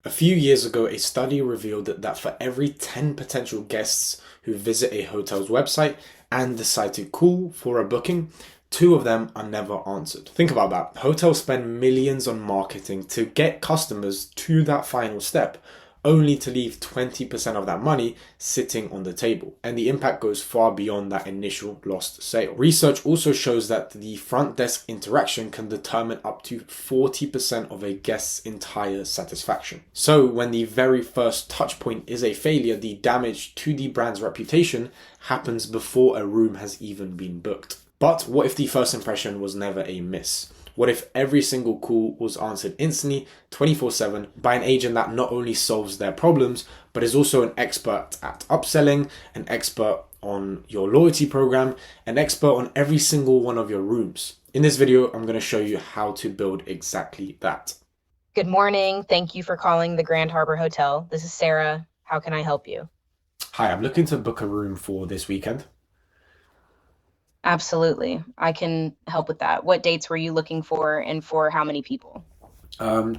A few years ago, a study revealed that for every 10 potential guests who visit a hotel's website and decide to call for a booking, two of them are never answered. Think about that. Hotels spend millions on marketing to get customers to that final step, only to leave 20% of that money sitting on the table. And the impact goes far beyond that initial lost sale. Research also shows that the front desk interaction can determine up to 40% of a guest's entire satisfaction. So when the very first touch point is a failure, the damage to the brand's reputation happens before a room has even been booked. But what if the first impression was never a miss? What if every single call was answered instantly, 24/7, by an agent that not only solves their problems, but is also an expert at upselling, an expert on your loyalty program, an expert on every single one of your rooms? In this video, I'm going to show you how to build exactly that. Good morning. Thank you for calling the Grand Harbor Hotel. This is Sarah. How can I help you? Hi, I'm looking to book a room for this weekend. Absolutely. I can help with that. What dates were you looking for and for how many people?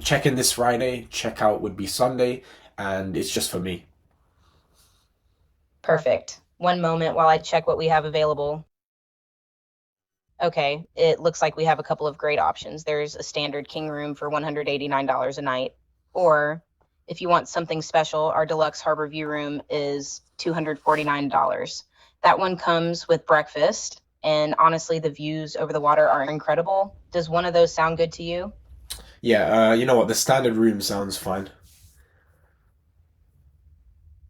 Check-in this Friday, check-out would be Sunday, and it's just for me. Perfect. One moment while I check what we have available. Okay, it looks like we have a couple of great options. There's a standard king room for $189 a night, or if you want something special, our deluxe Harbor View room is $249. That one comes with breakfast, and honestly, the views over the water are incredible. Does one of those sound good to you? Yeah, you know what? The standard room sounds fine.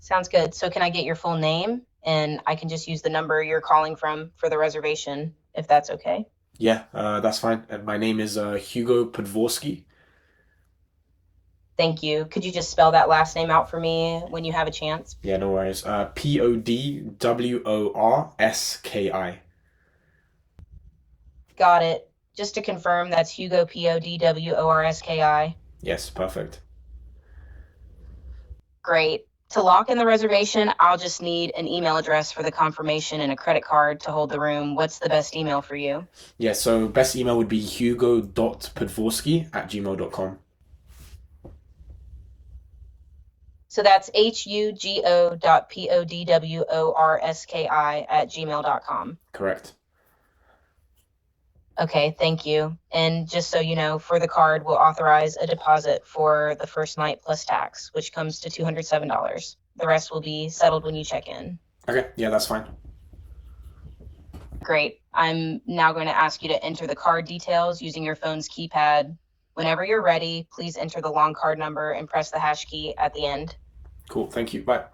Sounds good. So can I get your full name? And I can just use the number you're calling from for the reservation, if that's okay. Yeah, that's fine. And my name is Hugo Podvorski. Thank you. Could you just spell that last name out for me when you have a chance? Yeah, no worries. Podworski. Got it. Just to confirm, that's Hugo, Podworski. Yes, perfect. Great. To lock in the reservation, I'll just need an email address for the confirmation and a credit card to hold the room. What's the best email for you? Yeah, so best email would be hugo.podvorski@gmail.com. So that's hugo.podworski@gmail.com. Correct. Okay, thank you. And just so you know, for the card, we'll authorize a deposit for the first night plus tax, which comes to $207. The rest will be settled when you check in. Okay, yeah, that's fine. Great. I'm now going to ask you to enter the card details using your phone's keypad. Whenever you're ready, please enter the long card number and press the hash key at the end. Cool, thank you. Bye.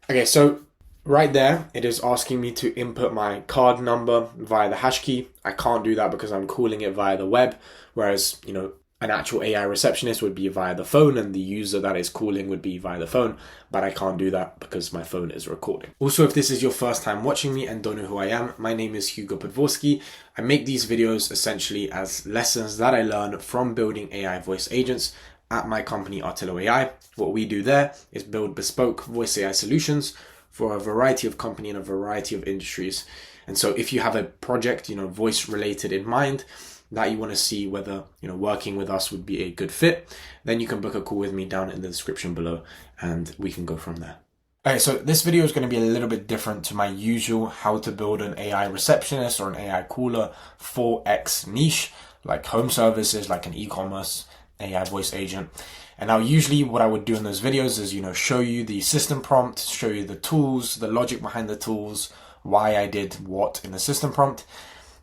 Okay, so right there, it is asking me to input my card number via the hash key. I can't do that because I'm calling it via the web, whereas, an actual AI receptionist would be via the phone and the user that is calling would be via the phone, but I can't do that because my phone is recording. Also, if this is your first time watching me and don't know who I am, my name is Hugo Podvorski. I make these videos essentially as lessons that I learn from building AI voice agents at my company Artillo AI. What we do there is build bespoke voice AI solutions for a variety of company and a variety of industries. And so if you have a project, voice related in mind that you want to see whether, working with us would be a good fit, then you can book a call with me down in the description below and we can go from there. Okay, so this video is going to be a little bit different to my usual how to build an AI receptionist or an AI caller for X niche, like home services, like an e-commerce AI voice agent. And now usually what I would do in those videos is, show you the system prompt, show you the tools, the logic behind the tools, why I did what in the system prompt.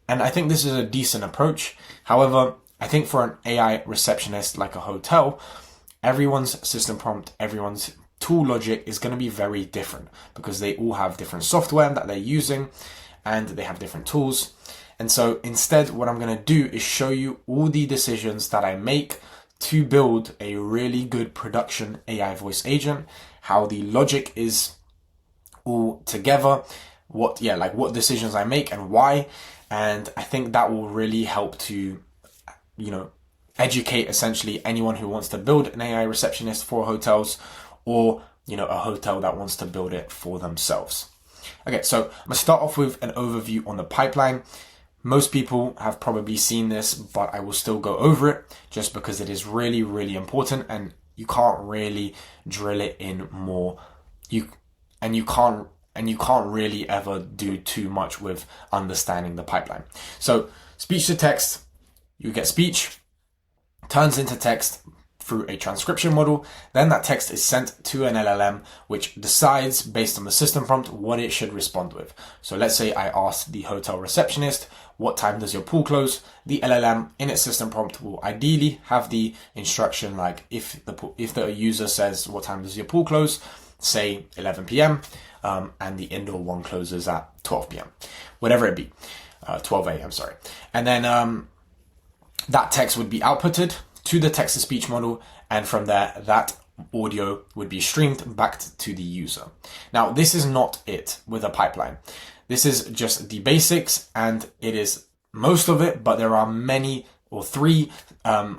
And I think this is a decent approach. However, I think for an AI receptionist like a hotel, everyone's system prompt, everyone's tool logic is going to be very different because they all have different software that they're using and they have different tools. And so instead, what I'm going to do is show you all the decisions that I make to build a really good production AI voice agent, how the logic is all together, what decisions I make and why. And I think that will really help to, educate essentially anyone who wants to build an AI receptionist for hotels or, a hotel that wants to build it for themselves. Okay, so I'm gonna start off with an overview on the pipeline. Most people have probably seen this, but I will still go over it just because it is really, really important. And you can't really drill it in more. You can't really ever do too much with understanding the pipeline. So speech to text, you get speech, turns into text through a transcription model. Then that text is sent to an LLM, which decides based on the system prompt what it should respond with. So let's say I ask the hotel receptionist, what time does your pool close? The LLM in its system prompt will ideally have the instruction like if the user says what time does your pool close, say 11 p.m. And the indoor one closes at 12 p.m. Whatever it be, 12 a.m. sorry. And then that text would be outputted to the text-to-speech model, and from there, that audio would be streamed back to the user. Now, this is not it with a pipeline. This is just the basics, and it is most of it, but there are many or three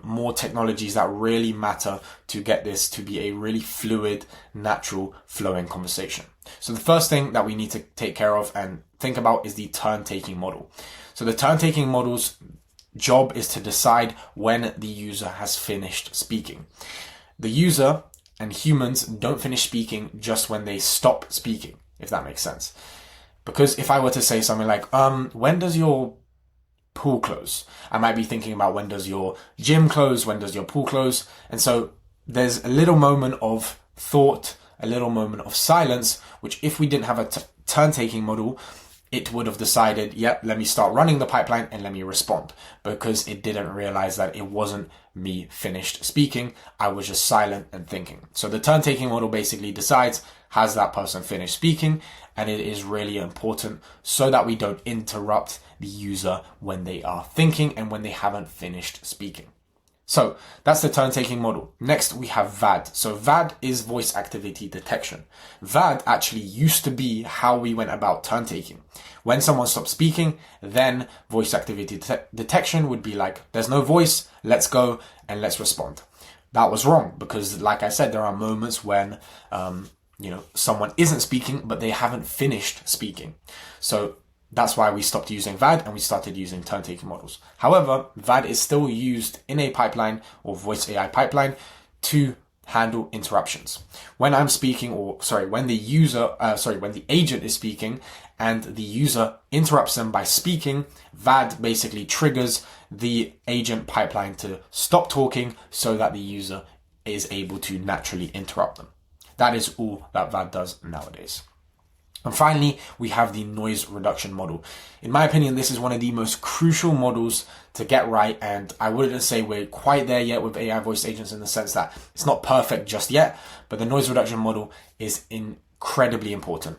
more technologies that really matter to get this to be a really fluid, natural, flowing conversation. So the first thing that we need to take care of and think about is the turn-taking model. So the turn-taking model's job is to decide when the user has finished speaking. The user and humans don't finish speaking just when they stop speaking, if that makes sense. Because if I were to say something like, when does your pool close? I might be thinking about when does your gym close? When does your pool close? And so there's a little moment of thought, a little moment of silence, which if we didn't have a turn-taking model, it would have decided, yep, let me start running the pipeline and let me respond, because it didn't realize that it wasn't me finished speaking. I was just silent and thinking. So the turn-taking model basically decides, has that person finished speaking? And it is really important so that we don't interrupt the user when they are thinking and when they haven't finished speaking. So that's the turn-taking model. Next, we have VAD. So VAD is voice activity detection. VAD actually used to be how we went about turn-taking. When someone stopped speaking, then voice activity detection would be like, there's no voice, let's go and let's respond. That was wrong because, like I said, there are moments when, someone isn't speaking, but they haven't finished speaking. So that's why we stopped using VAD and we started using turn-taking models. However, VAD is still used in a pipeline or voice AI pipeline to handle interruptions. When I'm speaking, when the agent is speaking and the user interrupts them by speaking, VAD basically triggers the agent pipeline to stop talking so that the user is able to naturally interrupt them. That is all that VAD does nowadays. And finally, we have the noise reduction model. In my opinion, this is one of the most crucial models to get right, and I wouldn't say we're quite there yet with AI voice agents in the sense that it's not perfect just yet, but the noise reduction model is incredibly important.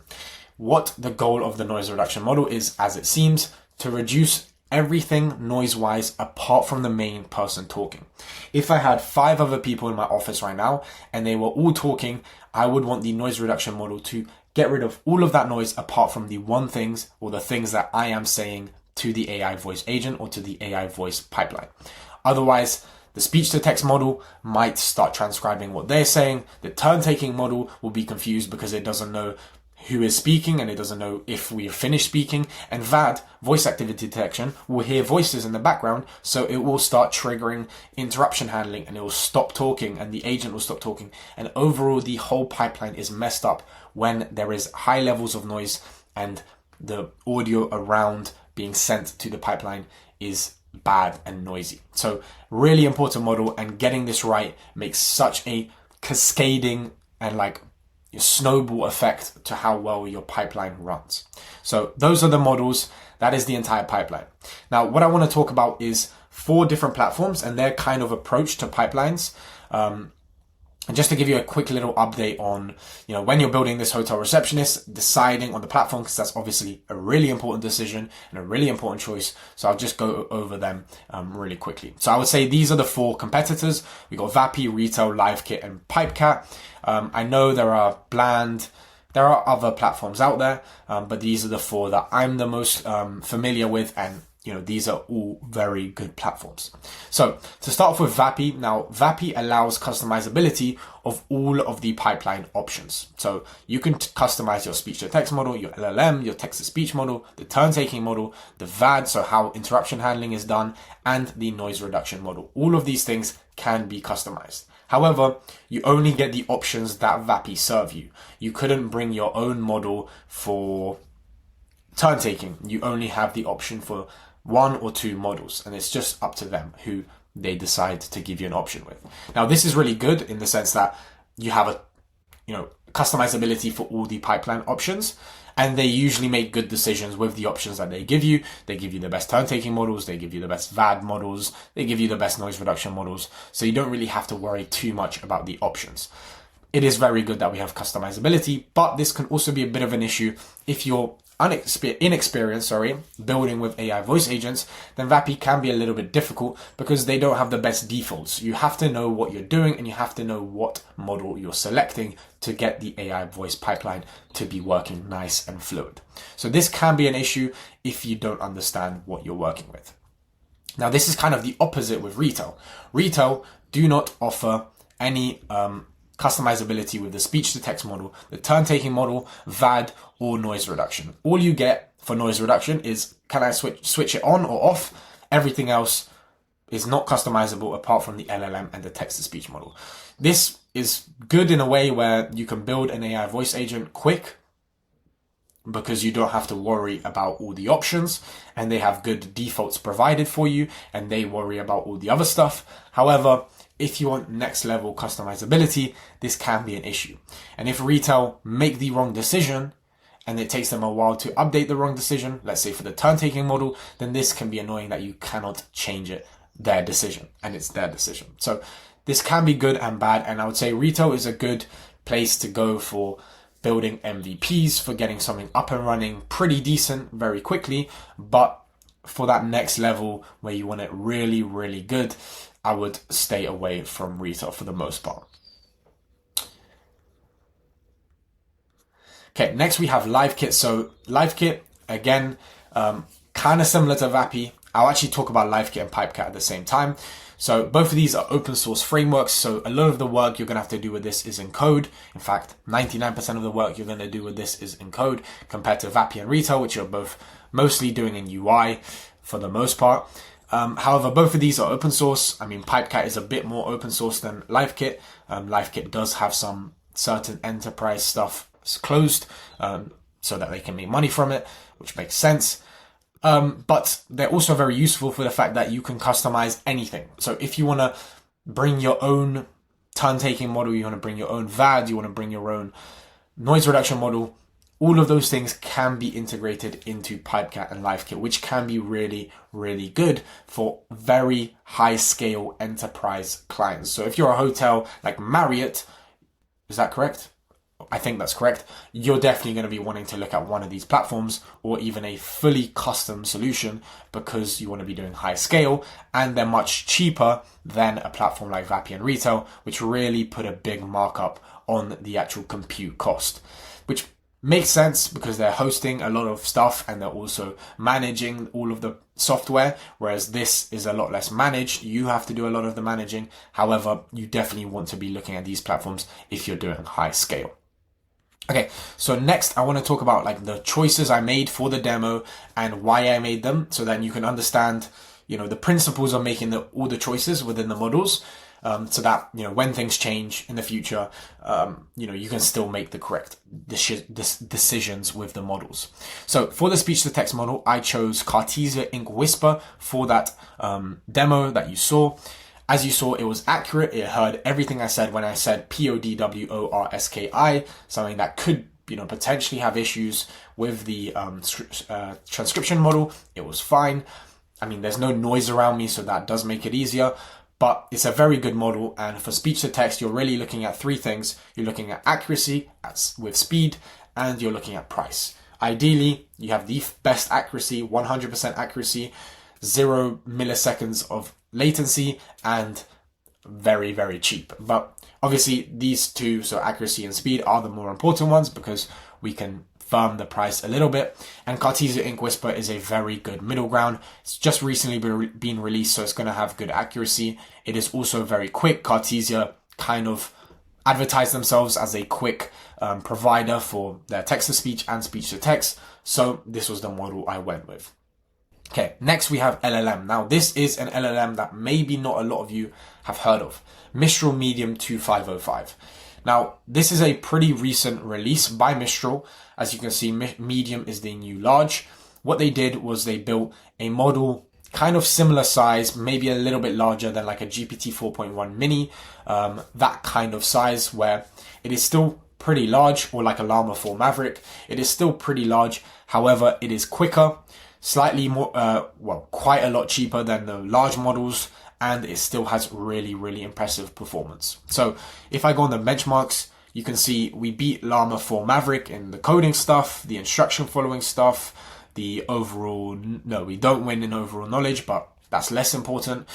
What the goal of the noise reduction model is, as it seems, to reduce everything noise-wise apart from the main person talking. If I had 5 other people in my office right now and they were all talking, I would want the noise reduction model to get rid of all of that noise apart from the things that I am saying to the AI voice agent or to the AI voice pipeline. Otherwise, the speech-to-text model might start transcribing what they're saying. The turn-taking model will be confused because it doesn't know who is speaking and it doesn't know if we have finished speaking. And VAD, voice activity detection, will hear voices in the background, so it will start triggering interruption handling and it will stop talking and the agent will stop talking. And overall, the whole pipeline is messed up when there is high levels of noise and the audio around being sent to the pipeline is bad and noisy. So really important model, and getting this right makes such a cascading and snowball effect to how well your pipeline runs. So those are the models. That is the entire pipeline. Now, what I want to talk about is 4 different platforms and their kind of approach to pipelines. And just to give you a quick little update on, when you're building this hotel receptionist, deciding on the platform, because that's obviously a really important decision and a really important choice. So I'll just go over them really quickly. So I would say these are the 4 competitors. We got Vapi, Retail, LiveKit, and Pipecat. I know there are other platforms out there, but these are the 4 that I'm the most familiar with, and these are all very good platforms. So to start off with Vapi, now Vapi allows customizability of all of the pipeline options. So you can customize your speech to text model, your LLM, your text to speech model, the turn taking model, the VAD, so how interruption handling is done, and the noise reduction model. All of these things can be customized. However, you only get the options that Vapi serve you. You couldn't bring your own model for turn taking. You only have the option for 1 or 2 models, and it's just up to them who they decide to give you an option with. Now, this is really good in the sense that you have a, customizability for all the pipeline options, and they usually make good decisions with the options that they give you. They give you the best turn taking models, they give you the best VAD models, they give you the best noise reduction models, so you don't really have to worry too much about the options. It is very good that we have customizability, but this can also be a bit of an issue if you're inexperienced, building with AI voice agents. Then Vapi can be a little bit difficult because they don't have the best defaults. You have to know what you're doing, and you have to know what model you're selecting to get the AI voice pipeline to be working nice and fluid. So this can be an issue if you don't understand what you're working with. Now, this is kind of the opposite with retail. Retail do not offer any customizability with the speech-to-text model, the turn-taking model, VAD, or noise reduction. All you get for noise reduction is, can I switch it on or off? Everything else is not customizable apart from the LLM and the text-to-speech model. This is good in a way where you can build an AI voice agent quick because you don't have to worry about all the options, and they have good defaults provided for you, and they worry about all the other stuff. However, if you want next level customizability, this can be an issue. And if retail make the wrong decision and it takes them a while to update the wrong decision, let's say for the turn taking model, then this can be annoying that you cannot change it, their decision, and it's their decision. So this can be good and bad, and I would say retail is a good place to go for building MVPs, for getting something up and running pretty decent very quickly. But for that next level where you want it really, really good, I would stay away from retail for the most part. Okay, next we have LiveKit. So LiveKit, again, kind of similar to Vapi. I'll actually talk about LiveKit and Pipecat at the same time. So both of these are open source frameworks. So a lot of the work you're going to have to do with this is in code. In fact, 99% of the work you're going to do with this is in code compared to Vapi and retail, which you're both mostly doing in UI for the most part. However, both of these are open source. I mean, Pipecat is a bit more open source than LiveKit. LiveKit does have some certain enterprise stuff closed so that they can make money from it, which makes sense. But they're also very useful for the fact that you can customize anything. So if you want to bring your own turn-taking model, you want to bring your own VAD, you want to bring your own noise reduction model, all of those things can be integrated into Pipecat and LiveKit, which can be really, really good for very high-scale enterprise clients. So if you're a hotel like Marriott, is that correct? I think that's correct. You're definitely going to be wanting to look at one of these platforms, or even a fully custom solution, because you want to be doing high scale, and they're much cheaper than a platform like Vapi and Retail, which really put a big markup on the actual compute cost, which makes sense because they're hosting a lot of stuff and they're also managing all of the software, whereas this is a lot less managed. You have to do a lot of the managing. However, you definitely want to be looking at these platforms if you're doing high scale. Okay, so next I want to talk about like the choices I made for the demo and why I made them, so that you can understand, the principles of making all the choices within the models. So that, when things change in the future, you can still make the correct decisions with the models. So for the speech to text model, I chose Cartesia Ink Whisper for that demo that you saw. As you saw, it was accurate. It heard everything I said when I said PODWORSKI, something that could, potentially have issues with the transcription model. It was fine. I mean, there's no noise around me, so that does make it easier. But it's a very good model, and for speech to text, you're really looking at 3 things. You're looking at accuracy with speed, and you're looking at price. Ideally, you have the best accuracy, 100% accuracy, 0 milliseconds of latency, and very, very cheap. But obviously, these two, so accuracy and speed, are the more important ones because we can firm the price a little bit. And Cartesia Ink Whisper is a very good middle ground. It's just recently been released, so it's going to have good accuracy. It is also very quick. Cartesia kind of advertise themselves as a quick provider for their text-to-speech and speech-to-text. So this was the model I went with. Okay, next we have LLM. Now this is an LLM that maybe not a lot of you have heard of. Mistral Medium 2505. Now this is a pretty recent release by Mistral. As you can see, Medium is the new large. What they did was they built a model kind of similar size, maybe a little bit larger than like a GPT 4.1 mini, that kind of size, where it is still pretty large, or like a Llama 4 Maverick. It is still pretty large. However, it is quicker, slightly more, quite a lot cheaper than the large models, and it still has really, really impressive performance. So if I go on the benchmarks, you can see we beat Llama 4 Maverick in the coding stuff, the instruction following stuff, the overall, no, we don't win in overall knowledge, but that's less important.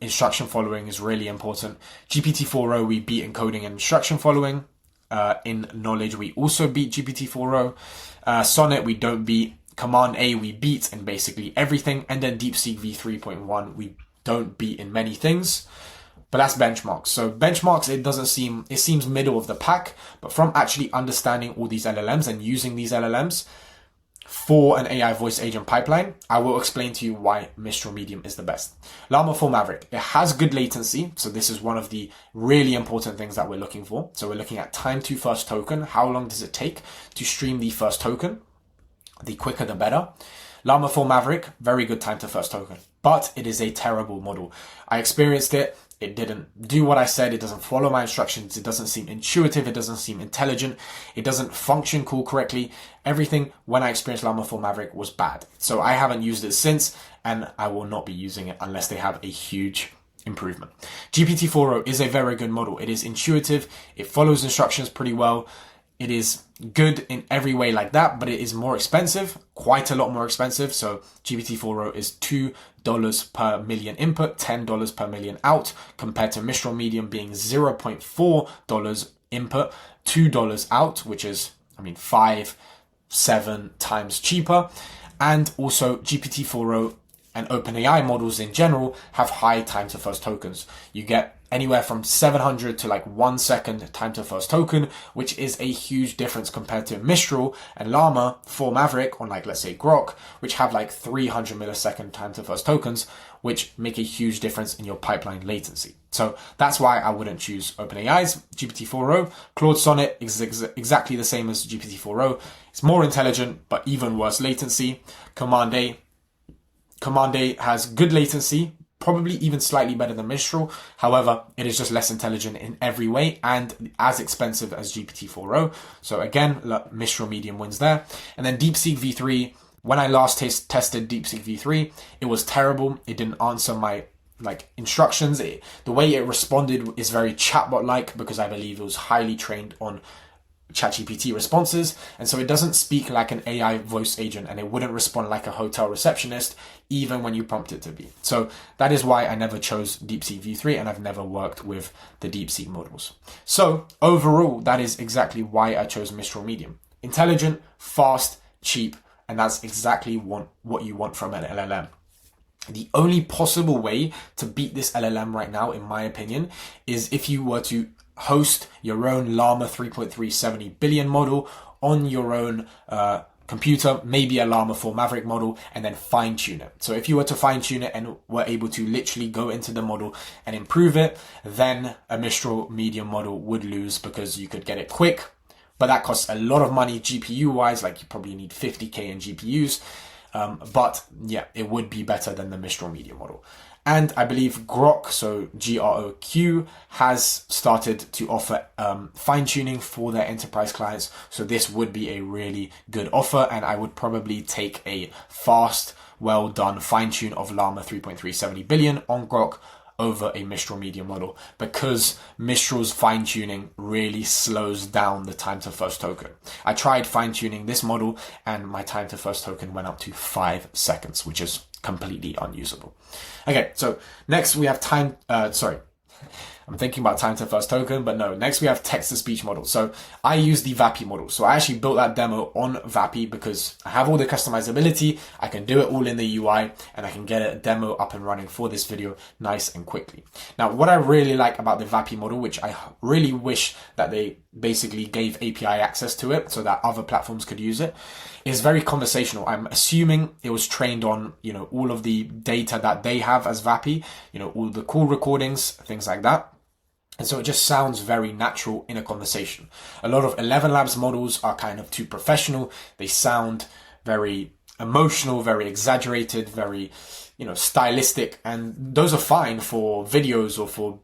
Instruction following is really important. GPT-4o we beat in coding and instruction following. In knowledge, we also beat GPT-4o. Sonnet we don't beat. Command A we beat in basically everything. And then DeepSeek v3.1 we don't beat in many things. But that's benchmarks. So benchmarks, it seems middle of the pack, but from actually understanding all these LLMs and using these LLMs for an AI voice agent pipeline, I will explain to you why Mistral Medium is the best. Llama 4 Maverick, it has good latency. So this is one of the really important things that we're looking for. So we're looking at time to first token. How long does it take to stream the first token? The quicker, the better. Llama 4 Maverick, very good time to first token, but it is a terrible model. I experienced it. It didn't do what I said. It doesn't follow my instructions. It doesn't seem intuitive. It doesn't seem intelligent. It doesn't function cool correctly. Everything when I experienced Llama 4 Maverick was bad. So I haven't used it since, and I will not be using it unless they have a huge improvement. GPT-4o is a very good model. It is intuitive. It follows instructions pretty well. It is good in every way like that, but it is more expensive, quite a lot more expensive. So GPT-4o is $2 per million input, $10 per million out, compared to Mistral Medium being $0.4 input, $2 out, which is, 5-7 times cheaper. And also GPT-4o and OpenAI models in general have high time to first tokens. You get anywhere from 700 to like 1 second time to first token, which is a huge difference compared to Mistral and Llama 4 Maverick on, like, let's say Grok, which have like 300 millisecond time to first tokens, which make a huge difference in your pipeline latency. So that's why I wouldn't choose OpenAI's GPT-4o. Claude Sonnet is exactly the same as GPT-4o. It's more intelligent, but even worse latency. Command A has good latency, probably even slightly better than Mistral. However, it is just less intelligent in every way and as expensive as GPT-4o. So again, Mistral Medium wins there. And then DeepSeek v3, when I last tested DeepSeek v3, it was terrible. It didn't answer my instructions. The way it responded is very chatbot-like, because I believe it was highly trained on ChatGPT responses, and so it doesn't speak like an AI voice agent, and it wouldn't respond like a hotel receptionist even when you prompt it to be. So that is why I never chose DeepSeek v3, and I've never worked with the DeepSeek models. So overall, that is exactly why I chose Mistral Medium. Intelligent, fast, cheap, and that's exactly what you want from an LLM. The only possible way to beat this LLM right now, in my opinion, is if you were to host your own Llama 3.370 billion model on your own computer, maybe a Llama 4 Maverick model, and then fine tune it. So if you were to fine tune it and were able to literally go into the model and improve it, then a Mistral Medium model would lose, because you could get it quick, but that costs a lot of money GPU wise, like you probably need 50k in GPUs. But yeah, it would be better than the Mistral Medium model. And I believe Grok, so GROQ, has started to offer fine-tuning for their enterprise clients. So this would be a really good offer, and I would probably take a fast, well-done fine-tune of Llama 3.370 billion on Grok over a Mistral Medium model, because Mistral's fine-tuning really slows down the time to first token. I tried fine-tuning this model, and my time to first token went up to 5 seconds, which is completely unusable. Okay, so next we have I'm thinking about time to first token, but no. Next we have text-to-speech model. So I use the Vappy model. So I actually built that demo on Vappy because I have all the customizability. I can do it all in the UI and I can get a demo up and running for this video nice and quickly. Now, what I really like about the Vappy model, which I really wish that they basically gave API access to it so that other platforms could use it, is very conversational. I'm assuming it was trained on, all of the data that they have as Vappy, all the call recordings, things like that. And so it just sounds very natural in a conversation. A lot of 11 Labs models are kind of too professional. They sound very emotional, very exaggerated, very, stylistic. And those are fine for videos or for,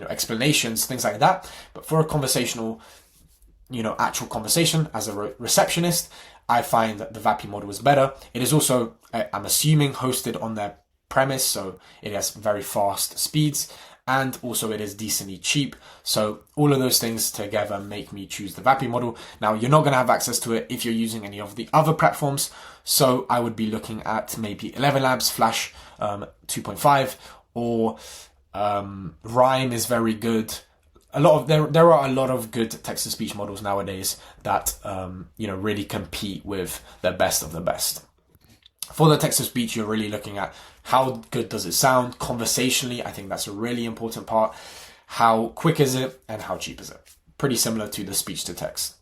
explanations, things like that. But for a conversational, actual conversation as a receptionist, I find that the Vappy model is better. It is also, I'm assuming, hosted on their premise, so it has very fast speeds, and also it is decently cheap. So all of those things together make me choose the Vappy model. Now, you're not going to have access to it if you're using any of the other platforms, so I would be looking at maybe 11 Labs, Flash 2.5, or Rhyme is very good. There are a lot of good text-to-speech models nowadays that really compete with the best of the best. For the text-to-speech, you're really looking at how good does it sound conversationally. I think that's a really important part. How quick is it and how cheap is it? Pretty similar to the speech-to-text.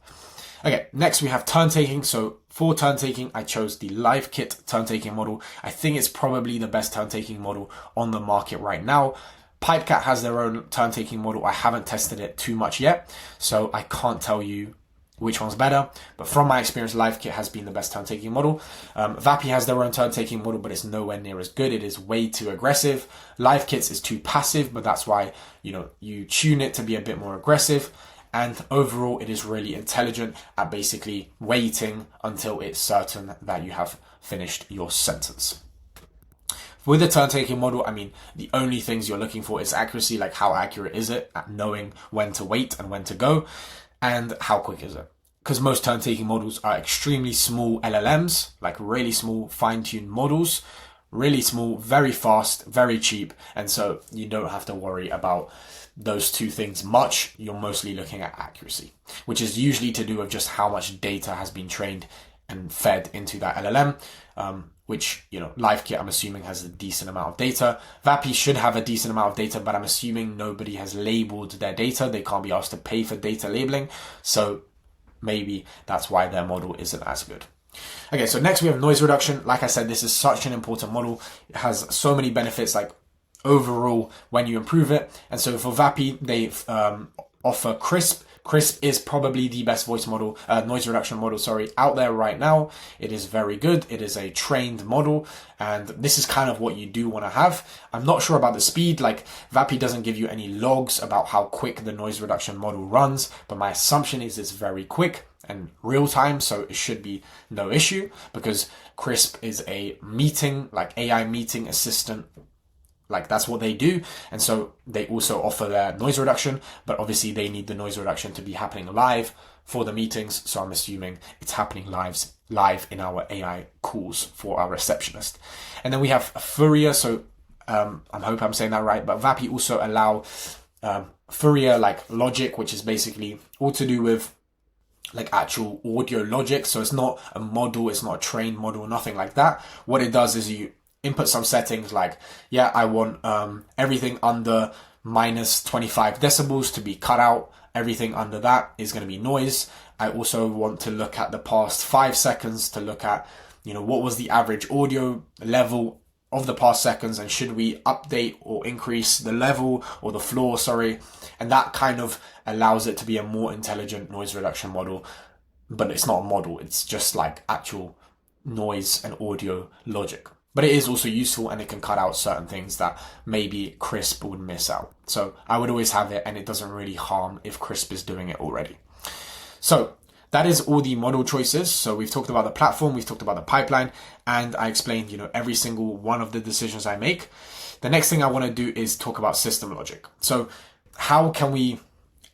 Okay, next we have turn-taking. So for turn-taking, I chose the LiveKit turn-taking model. I think it's probably the best turn-taking model on the market right now. Pipecat has their own turn-taking model. I haven't tested it too much yet, so I can't tell you which one's better. But from my experience, LiveKit has been the best turn-taking model. Vappy has their own turn-taking model, but it's nowhere near as good. It is way too aggressive. LiveKit's is too passive, but that's why, you tune it to be a bit more aggressive. And overall, it is really intelligent at basically waiting until it's certain that you have finished your sentence. With the turn-taking model, the only things you're looking for is accuracy, like how accurate is it at knowing when to wait and when to go, and how quick is it. Because most turn-taking models are extremely small LLMs, like really small fine-tuned models, really small, very fast, very cheap, and so you don't have to worry about those two things much. You're mostly looking at accuracy, which is usually to do with just how much data has been trained and fed into that LLM, which, LiveKit, I'm assuming, has a decent amount of data. Vappy should have a decent amount of data, but I'm assuming nobody has labeled their data. They can't be asked to pay for data labeling. So maybe that's why their model isn't as good. Okay, so next we have noise reduction. Like I said, this is such an important model. It has so many benefits, like overall, when you improve it. And so for Vappy, they offer Crisp. Crisp is probably the best noise reduction model, out there right now. It is very good. It is a trained model, and this is kind of what you do want to have. I'm not sure about the speed, like Vappy doesn't give you any logs about how quick the noise reduction model runs, but my assumption is it's very quick and real time, so it should be no issue, because Crisp is a AI meeting assistant. Like that's what they do. And so they also offer their noise reduction, but obviously they need the noise reduction to be happening live for the meetings. So I'm assuming it's happening live in our AI calls for our receptionist. And then we have Fourier. So I hope I'm saying that right, but Vappy also allow Fourier like logic, which is basically all to do with like actual audio logic. So it's not a model, it's not a trained model, nothing like that. What it does is you input some settings like, I want everything under minus 25 decibels to be cut out. Everything under that is going to be noise. I also want to look at the past 5 seconds to look at, what was the average audio level of the past seconds, and should we update or increase the level or the floor, and that kind of allows it to be a more intelligent noise reduction model. But it's not a model, it's just like actual noise and audio logic. But it is also useful, and it can cut out certain things that maybe Crisp would miss out. So I would always have it, and it doesn't really harm if Crisp is doing it already. So that is all the model choices. So we've talked about the platform, we've talked about the pipeline, and I explained, every single one of the decisions I make. The next thing I want to do is talk about system logic. So how can we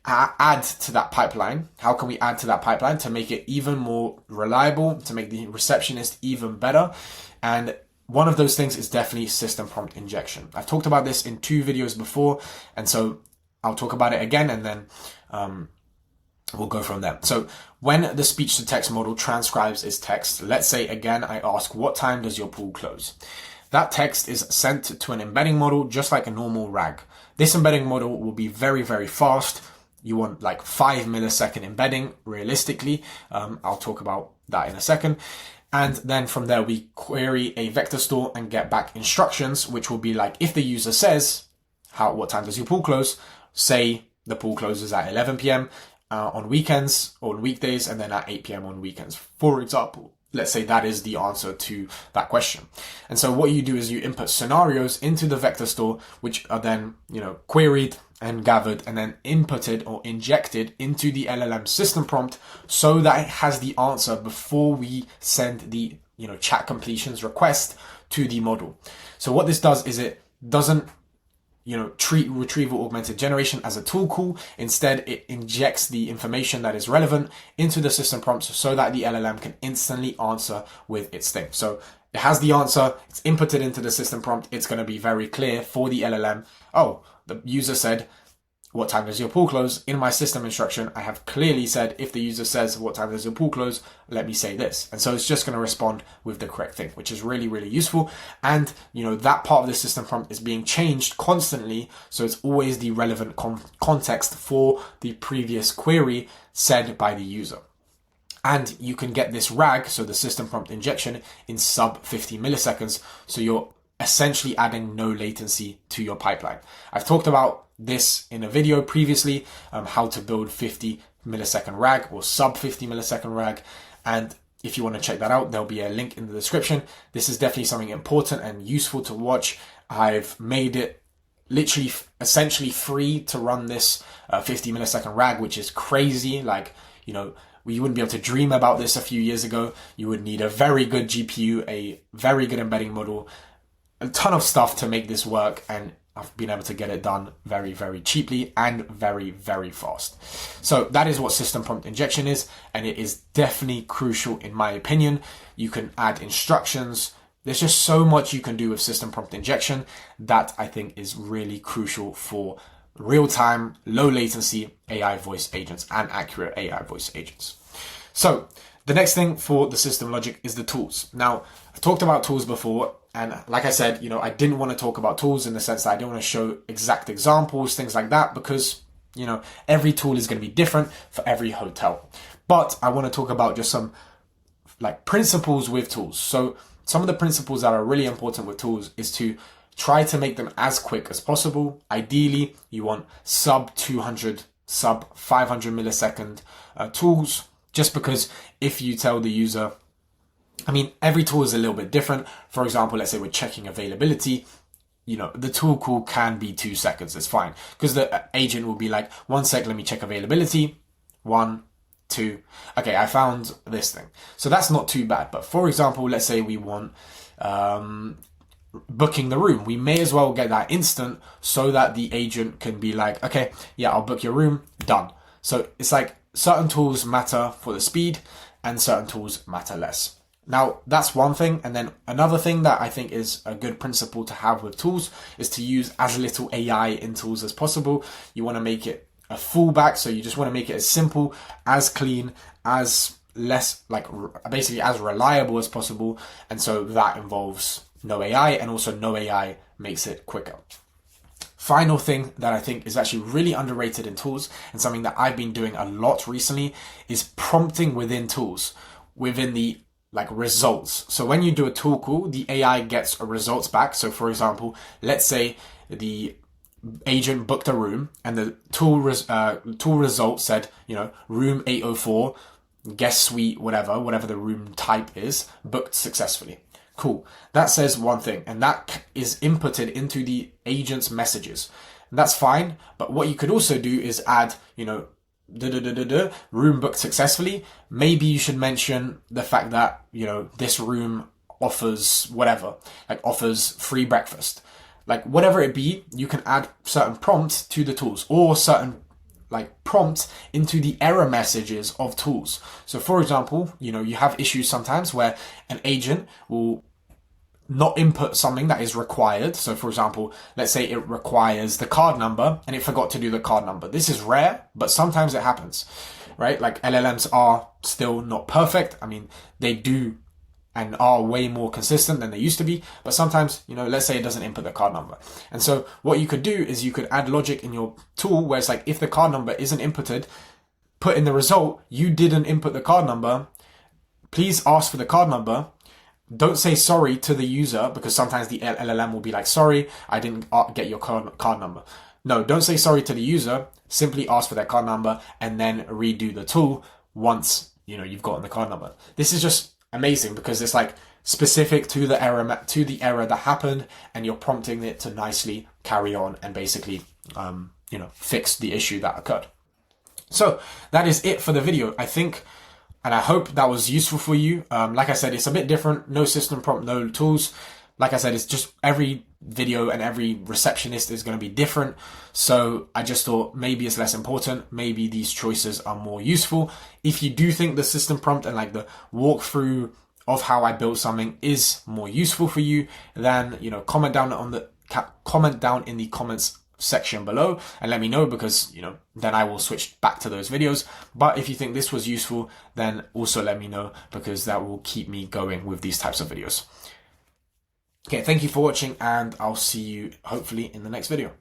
add to that pipeline? How can we add to that pipeline to make it even more reliable, to make the receptionist even better? And one of those things is definitely system prompt injection. I've talked about this in 2 videos before, and so I'll talk about it again, and then we'll go from there. So when the speech to text model transcribes its text, let's say again, I ask, what time does your pool close? That text is sent to an embedding model just like a normal RAG. This embedding model will be very, very fast. You want like 5 millisecond embedding realistically. I'll talk about that in a second. And then from there, we query a vector store and get back instructions, which will be like, if the user says, what time does your pool close? Say the pool closes at 11 p.m. On weekends or on weekdays, and then at 8 p.m. on weekends, for example. Let's say that is the answer to that question. And so what you do is you input scenarios into the vector store, which are then, queried and gathered and then inputted or injected into the LLM system prompt so that it has the answer before we send the, chat completions request to the model. So what this does is it doesn't treat retrieval augmented generation as a tool call. Instead, it injects the information that is relevant into the system prompts so that the LLM can instantly answer with its thing. So it has the answer, it's inputted into the system prompt. It's going to be very clear for the LLM. Oh, the user said, what time does your pool close? In my system instruction, I have clearly said, if the user says, what time does your pool close? Let me say this. And so it's just going to respond with the correct thing, which is really, really useful. And, that part of the system prompt is being changed constantly. So it's always the relevant context for the previous query said by the user. And you can get this RAG, so the system prompt injection, in sub 50 milliseconds. So you're essentially adding no latency to your pipeline. I've talked about this in a video previously, how to build 50 millisecond RAG or sub 50 millisecond RAG. And if you want to check that out, there'll be a link in the description. This is definitely something important and useful to watch. I've made it literally essentially free to run this 50 millisecond RAG, which is crazy. Like, you wouldn't be able to dream about this a few years ago. You would need a very good GPU, a very good embedding model, a ton of stuff to make this work, and I've been able to get it done very, very cheaply and very, very fast. So that is what system prompt injection is, and it is definitely crucial in my opinion. You can add instructions. There's just so much you can do with system prompt injection that I think is really crucial for real-time, low latency AI voice agents and accurate AI voice agents. So the next thing for the system logic is the tools. Now, I've talked about tools before, and like I said, I didn't want to talk about tools in the sense that I didn't want to show exact examples, things like that, because, every tool is going to be different for every hotel. But I want to talk about just some principles with tools. So some of the principles that are really important with tools is to try to make them as quick as possible. Ideally, you want sub 200, sub 500 millisecond tools, just because if you tell the user, every tool is a little bit different. For example, let's say we're checking availability. The tool call can be 2 seconds. It's fine because the agent will be like, 1 sec, let me check availability. 1, 2. Okay, I found this thing. So that's not too bad. But for example, let's say we want booking the room. We may as well get that instant so that the agent can be like, okay, yeah, I'll book your room. Done. So it's like certain tools matter for the speed and certain tools matter less. Now, that's one thing. And then another thing that I think is a good principle to have with tools is to use as little AI in tools as possible. You want to make it a fallback. So you just want to make it as simple, as clean, as less, basically as reliable as possible. And so that involves no AI, and also no AI makes it quicker. Final thing that I think is actually really underrated in tools, and something that I've been doing a lot recently, is prompting within tools, within the results. So when you do a tool call, the AI gets a results back. So for example, let's say the agent booked a room and the tool result said, room 804, guest suite, whatever the room type is, booked successfully. Cool. That says one thing, and that is inputted into the agent's messages. And that's fine. But what you could also do is add, room booked successfully. Maybe you should mention the fact that, this room offers offers free breakfast. Whatever it be, you can add certain prompts to the tools, or certain prompts into the error messages of tools. So for example, you have issues sometimes where an agent will not input something that is required. So for example, let's say it requires the card number and it forgot to do the card number. This is rare, but sometimes it happens, right? Like LLMs are still not perfect. I mean, they do and are way more consistent than they used to be. But sometimes, let's say it doesn't input the card number. And so what you could do is you could add logic in your tool where it's like, if the card number isn't inputted, put in the result, you didn't input the card number. Please ask for the card number. Don't say sorry to the user, because sometimes the LLM will be like, sorry, I didn't get your card number. No, don't say sorry to the user. Simply ask for their card number and then redo the tool once, you've gotten the card number. This is just amazing because it's like specific to the error that happened, and you're prompting it to nicely carry on and basically, fix the issue that occurred. So that is it for the video, I think. And I hope that was useful for you. Like I said, it's a bit different. No system prompt, no tools. Like I said, it's just every video and every receptionist is going to be different. So I just thought maybe it's less important. Maybe these choices are more useful. If you do think the system prompt and like the walkthrough of how I built something is more useful for you, then, comment down in the comments section below and let me know, because then I will switch back to those videos. But if you think this was useful, then also let me know, because that will keep me going with these types of videos. Okay, thank you for watching, and I'll see you hopefully in the next video.